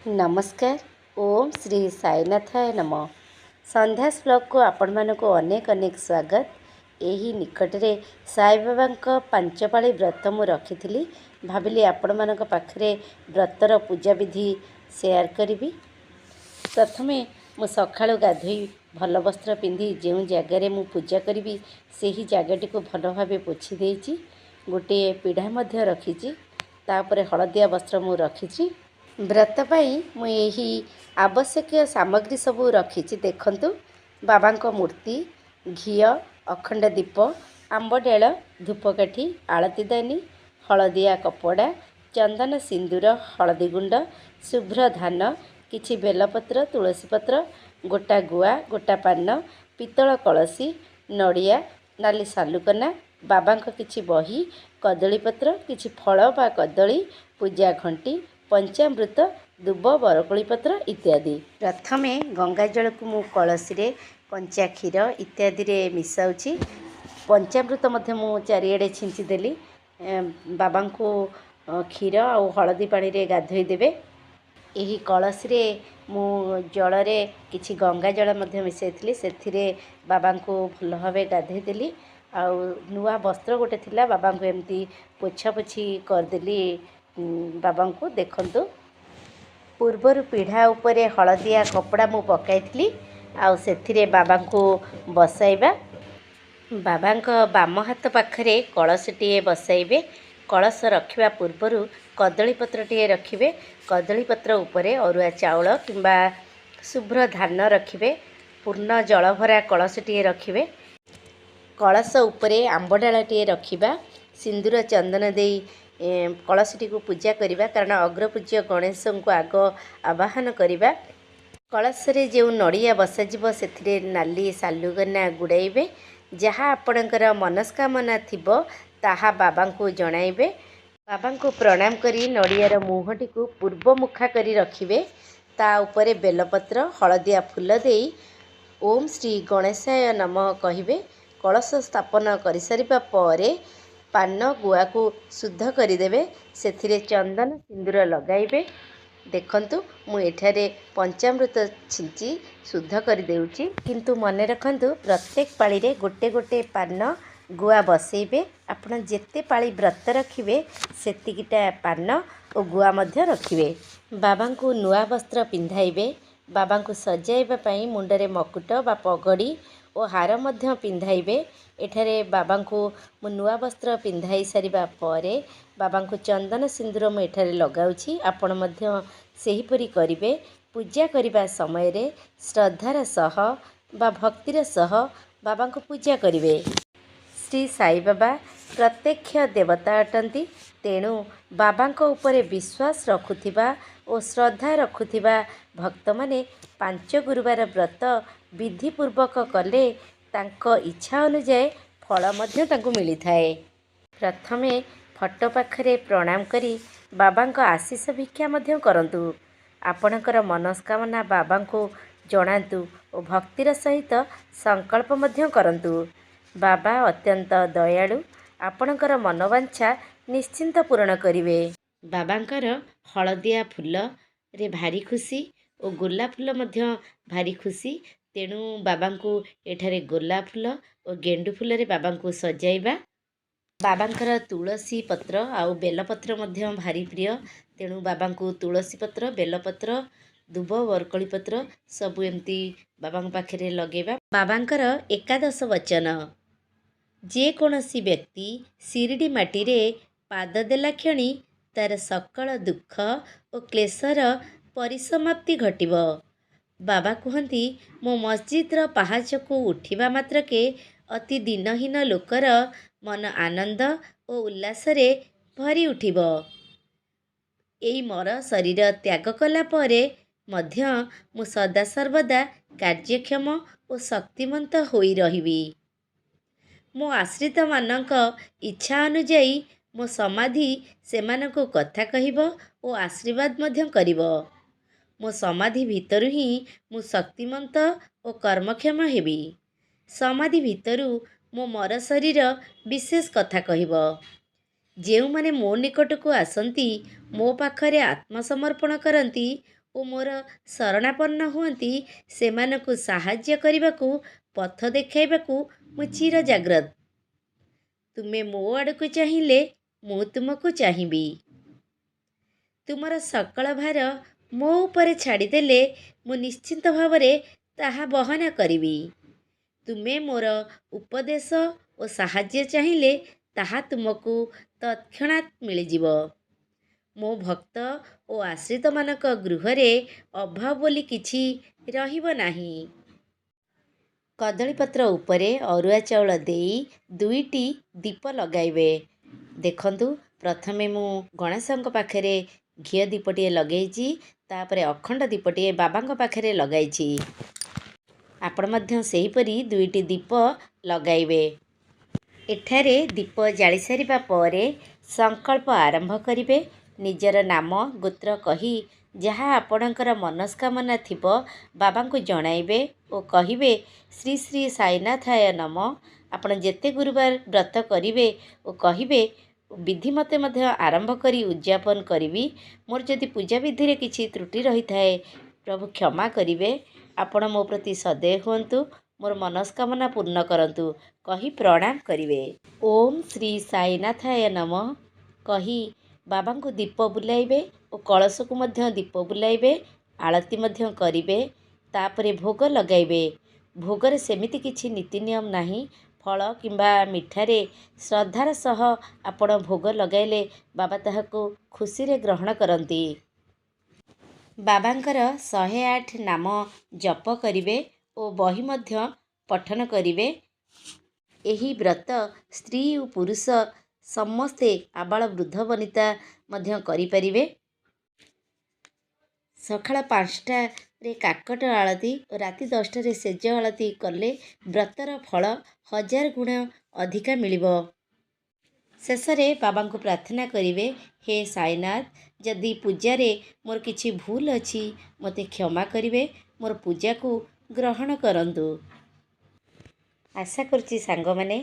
नमस्कार। ओम श्री साईनाथाय नम। संध्यास ब्लॉग को आपण मानक अनेक अनेक स्वागत। यही निकटरे साई बाबा पांचपाड़ी व्रत मु रखी भाविली आपण मानक पाखरे व्रतर पूजा विधि शेयर करी। प्रथमे मु सकाळु गाधोई भल वस्त्र पिंधि जो जगार मु पूजा करी से ही जगटी को भल भाव पोछि देइछि। गोटे पीढ़ा मध्य रखी तापर हलदिया वस्त्र मु रखी। व्रत पाई मु यही आवश्यक सामग्री सबू रखी। देखंतु बाबा मूर्ति, घी, अखंड दीप, आंब डेल, धूपकाठी, आलतीदानी, हलदिया कपड़ा, चंदन सिंदूर, हलदी गुंड, शुभ्र धान, किछि बेलपत्र, तुलसी पत्र, गोटा गुआ, गोटा पान, पितल कलसी, नड़िया, नाली सालुकना, बाबा किछि बही, कदलीपत्र, किछि फल बा कदली, पूजा घंटी, पंचामृत, दुब, बरकोली पत्र इत्यादि। प्रथमे गंगा जल को मु कलसी रे कंचा क्षीर इत्यादि रे मिसाउछि। पंचामृत मध्य मु चारिआडे छिंची देली। बाबा को क्षीर और हलदी पानी रे गाधोई देबे। एही कलसी रे मु जल रे किछि गंगा जल मध्य मिसाइथिली। सेथिरे बाबा को भल भाबे गाधोई देली। आउ नुआ वस्त्र गोटे थिला बाबा को एमती पोछा पोछि कर देली। बाबा को देखंतु पूर्वर पीढ़ा उपरे हलदिया कपड़ा मु पकाइथिली। आउ सेथिरे बाबा को बसाइबा। बाबा बाम हाथ पाखरे कलशटीए बसाइबे। कलश रखिबा पूर्वर कदली पत्रटीए रखिबे। कदली पत्र उपरे अरुआ चाउल किंबा शुभ्र धान रखिबे। पूर्ण जलभरा कलशटीए रखिबे। कलश उपरे आंब डालटीए रखिबा। सिंदूर चंदन देई कलशटी को पूजा करिबा। कारण अग्रपूज्य गणेश को आग आवाहन करिबा। कलश रे जो नड़िया बसाजिब सेथिरे नाली सालुगना गुड़ाइबे। जहाँ आपणकर मनस्कामना थिबो ताहा बाबा को जणाइबे। बाबा को प्रणाम करी नड़ियार मुहटी को पूर्व मुखा करी रखिबे। ता उपरे बेलपत्र हलदिया फूल देई ओम श्री गणेशाय नमः कहिबे। कलश स्थापन करि सारिबा परे पान गुआ को शुद्ध करदेवे। सेथिरे चंदन सिंदूर लगाइबे। देखंतु मु एठारे पंचामृत छिंची शुद्ध कर देउची। किंतु मने रखंतु प्रत्येक पाली रे गोटे गोटे पान गुआ बसेइबे। आपण जेते पाली व्रत रखिबे सेतिकिटा पान और गुआ मध्य रखिबे। बाबा को नुआ वस्त्र पिंधाइबे। बाबा को सजाइबा पई मुंडरे मकुट बा पगड़ी और हार मध्य पिंधाइबे। एठारे बाबा को मु नुआ वस्त्र पिंधाई सारिबा परे बाबा को चंदन सिंदूर मु एठारे लगाउछि। आपण मध्य सेहीपरि करिबे। पूजा करिबा समय रे श्रद्धार सह बा भक्तिर सह बाबा को पूजा करिबे। श्री साई बाबा प्रत्यक्ष देवता अटंती। तेणु बाबा उपरे विश्वास रखुथिबा और श्रद्धा रखुथिबा भक्त माने 5 गुरुवार व्रत विधिपूर्वक कले तांको इच्छा अनुसार फल मध्य तांको मिली थाए। प्रथमे फटो पाखरे प्रणाम करी बाबा आशीष भिक्षा मध्य करंतु। आपणकर मनस्कामना बाबा को जणांतु और भक्तिर सहित संकल्प मध्य करंतु। बाबा अत्यंत दयालु। आपणकर मनोवांछा निश्चिंत पूर्ण करिवे। बाबांकर हलदिया फूल रे भारी खुशी और गोलाप फूल मध्य भारी खुशी। तेणु बाबा को एठारे गोलाप फूल और गेंडू फूल रे बाबा को सजाइबा। बाबांकर तुलसी पत्र आउ बेलपत्र मध्य भारी प्रिय। तेणु बाबा को तुलसी पत्र, बेलपत्र, दुब, बरकोली पत्र सबु एमती बाबा पाखे लगेबा। बाबांकर एकादश वचन जे कोनसी व्यक्ति शिरडी माटी रे पाद देला क्षणी तार सकल दुख और क्लेशर परिसमाप्ति घटिब। बाबा कहती मो मस्जिद्र पहाच को उठिबा मात्रके अति दिनहीन लोकर मन आनंद और उल्लास रे भरी उठिब। एई मोर शरीर त्याग कला परे मध्य मु सदा सर्वदा कार्यक्षम और शक्तिमंत होई रहिबी। मो आश्रित मानक इच्छा अनुजाई मो समाधि सेमानको कथा कहिब और आशीर्वाद मध्य करिब। मो समाधि भितरु ही मु शक्तिमंत और कर्मक्षम हेबी। समाधि भितरु मो मर शरीर विशेष कथा कहिब। जो माने मो निकट को आसंती मो पाखरे आत्मसमर्पण करती ଓ ମୋର ଶରଣାପନ୍ନ ହୁଅନ୍ତି ସେମାନଙ୍କୁ ସାହାଯ୍ୟ କରିବାକୁ, ପଥ ଦେଖାଇବାକୁ ମୁଁ ଚିର ଜାଗ୍ରତ। ତୁମେ ମୋ ଆଡ଼କୁ ଚାହିଁଲେ ମୁଁ ତୁମକୁ ଚାହିଁବି। ତୁମର ସକଳ ଭାର ମୋ ଉପରେ ଛାଡ଼ିଦେଲେ ମୁଁ ନିଶ୍ଚିନ୍ତ ଭାବରେ ତାହା ବହନ କରିବି। ତୁମେ ମୋର ଉପଦେଶ ଓ ସାହାଯ୍ୟ ଚାହିଁଲେ ତାହା ତୁମକୁ ତତ୍କ୍ଷଣାତ୍ ମିଳିଯିବ। ମୋ ଭକ୍ତ ଓ ଆଶ୍ରିତମାନଙ୍କ ଗୃହରେ ଅଭାବ ବୋଲି କିଛି ରହିବ ନାହିଁ। କଦଳୀପତ୍ର ଉପରେ ଅରୁଆ ଚାଉଳ ଦେଇ 2ଟି ଦୀପ ଲଗାଇବେ। ଦେଖନ୍ତୁ, ପ୍ରଥମେ ମୁଁ ଗଣେଶଙ୍କ ପାଖରେ ଘିଅ ଦୀପଟିଏ ଲଗାଇଛି, ତାପରେ ଅଖଣ୍ଡ ଦୀପଟିଏ ବାବାଙ୍କ ପାଖରେ ଲଗାଇଛି। ଆପଣ ମଧ୍ୟ ସେହିପରି 2ଟି ଦୀପ ଲଗାଇବେ। ଏଠାରେ ଦୀପ ଜାଳି ସାରିବା ପରେ ସଂକଳ୍ପ ଆରମ୍ଭ କରିବେ। ନିଜର ନାମ ଗୋତ୍ର କହି ଯାହା ଆପଣଙ୍କର ମନସ୍କାମନା ଥିବ ବାବାଙ୍କୁ ଜଣାଇବେ ଓ କହିବେ, ଶ୍ରୀ ଶ୍ରୀ ସାଇନାଥାୟ ନମ। ଆପଣ ଯେତେ ଗୁରୁବାର ବ୍ରତ କରିବେ ଓ କହିବେ, ବିଧି ମତେ ମଧ୍ୟ ଆରମ୍ଭ କରି ଉଦ୍ଯାପନ କରିବି। ମୋର ଯଦି ପୂଜାବିଧିରେ କିଛି ତ୍ରୁଟି ରହିଥାଏ ପ୍ରଭୁ କ୍ଷମା କରିବେ। ଆପଣ ମୋ ପ୍ରତି ସଦୟ ହୁଅନ୍ତୁ, ମୋର ମନସ୍କାମନା ପୂର୍ଣ୍ଣ କରନ୍ତୁ କହି ପ୍ରଣାମ କରିବେ। ଓମ୍ ଶ୍ରୀ ସାଇନାଥାୟ ନମ କହି ବାବାଙ୍କୁ ଦୀପ ବୁଲାଇବେ ଓ କଳସକୁ ମଧ୍ୟ ଦୀପ ବୁଲାଇବେ। ଆଳତି ମଧ୍ୟ କରିବେ। ତାପରେ ଭୋଗ ଲଗାଇବେ। ଭୋଗରେ ସେମିତି କିଛି ନୀତି ନିୟମ ନାହିଁ। ଫଳ କିମ୍ବା ମିଠାରେ ଶ୍ରଦ୍ଧାର ସହ ଆପଣ ଭୋଗ ଲଗାଇଲେ ବାବା ତାହାକୁ ଖୁସିରେ ଗ୍ରହଣ କରନ୍ତି। ବାବାଙ୍କର 108 ନାମ ଜପ କରିବେ ଓ ବହି ମଧ୍ୟ ପଠନ କରିବେ। ଏହି ବ୍ରତ ସ୍ତ୍ରୀ ଓ ପୁରୁଷ ସମସ୍ତେ ଆବାଳ ବୃଦ୍ଧ ବନିତା ମଧ୍ୟ କରିପାରିବେ। ସକାଳ 5ଟାରେ କାକଟ ଆଳତି ଓ ରାତି 10ଟାରେ ସେଜ ଆଳତି କଲେ ବ୍ରତର ଫଳ 1000 ଗୁଣ ଅଧିକା ମିଳିବ। ଶେଷରେ ବାବାଙ୍କୁ ପ୍ରାର୍ଥନା କରିବେ, ହେ ସାଇନାଥ, ଯଦି ପୂଜାରେ ମୋର କିଛି ଭୁଲ ଅଛି ମୋତେ କ୍ଷମା କରିବେ। ମୋର ପୂଜାକୁ ଗ୍ରହଣ କରନ୍ତୁ। ଆଶା କରୁଛି ସାଙ୍ଗମାନେ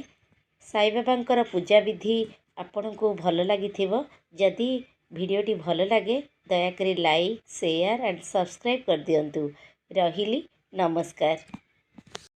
ସାଇବାବାଙ୍କର ପୂଜାବିଧି ଆପଣଙ୍କୁ ଭଲ ଲାଗିଥିବ। ଯଦି ଭିଡ଼ିଓଟି ଭଲ ଲାଗେ ଦୟାକରି ଲାଇକ୍, ସେୟାର ଆଣ୍ଡ ସବସ୍କ୍ରାଇବ୍ କରିଦିଅନ୍ତୁ। ରହିଲି, ନମସ୍କାର।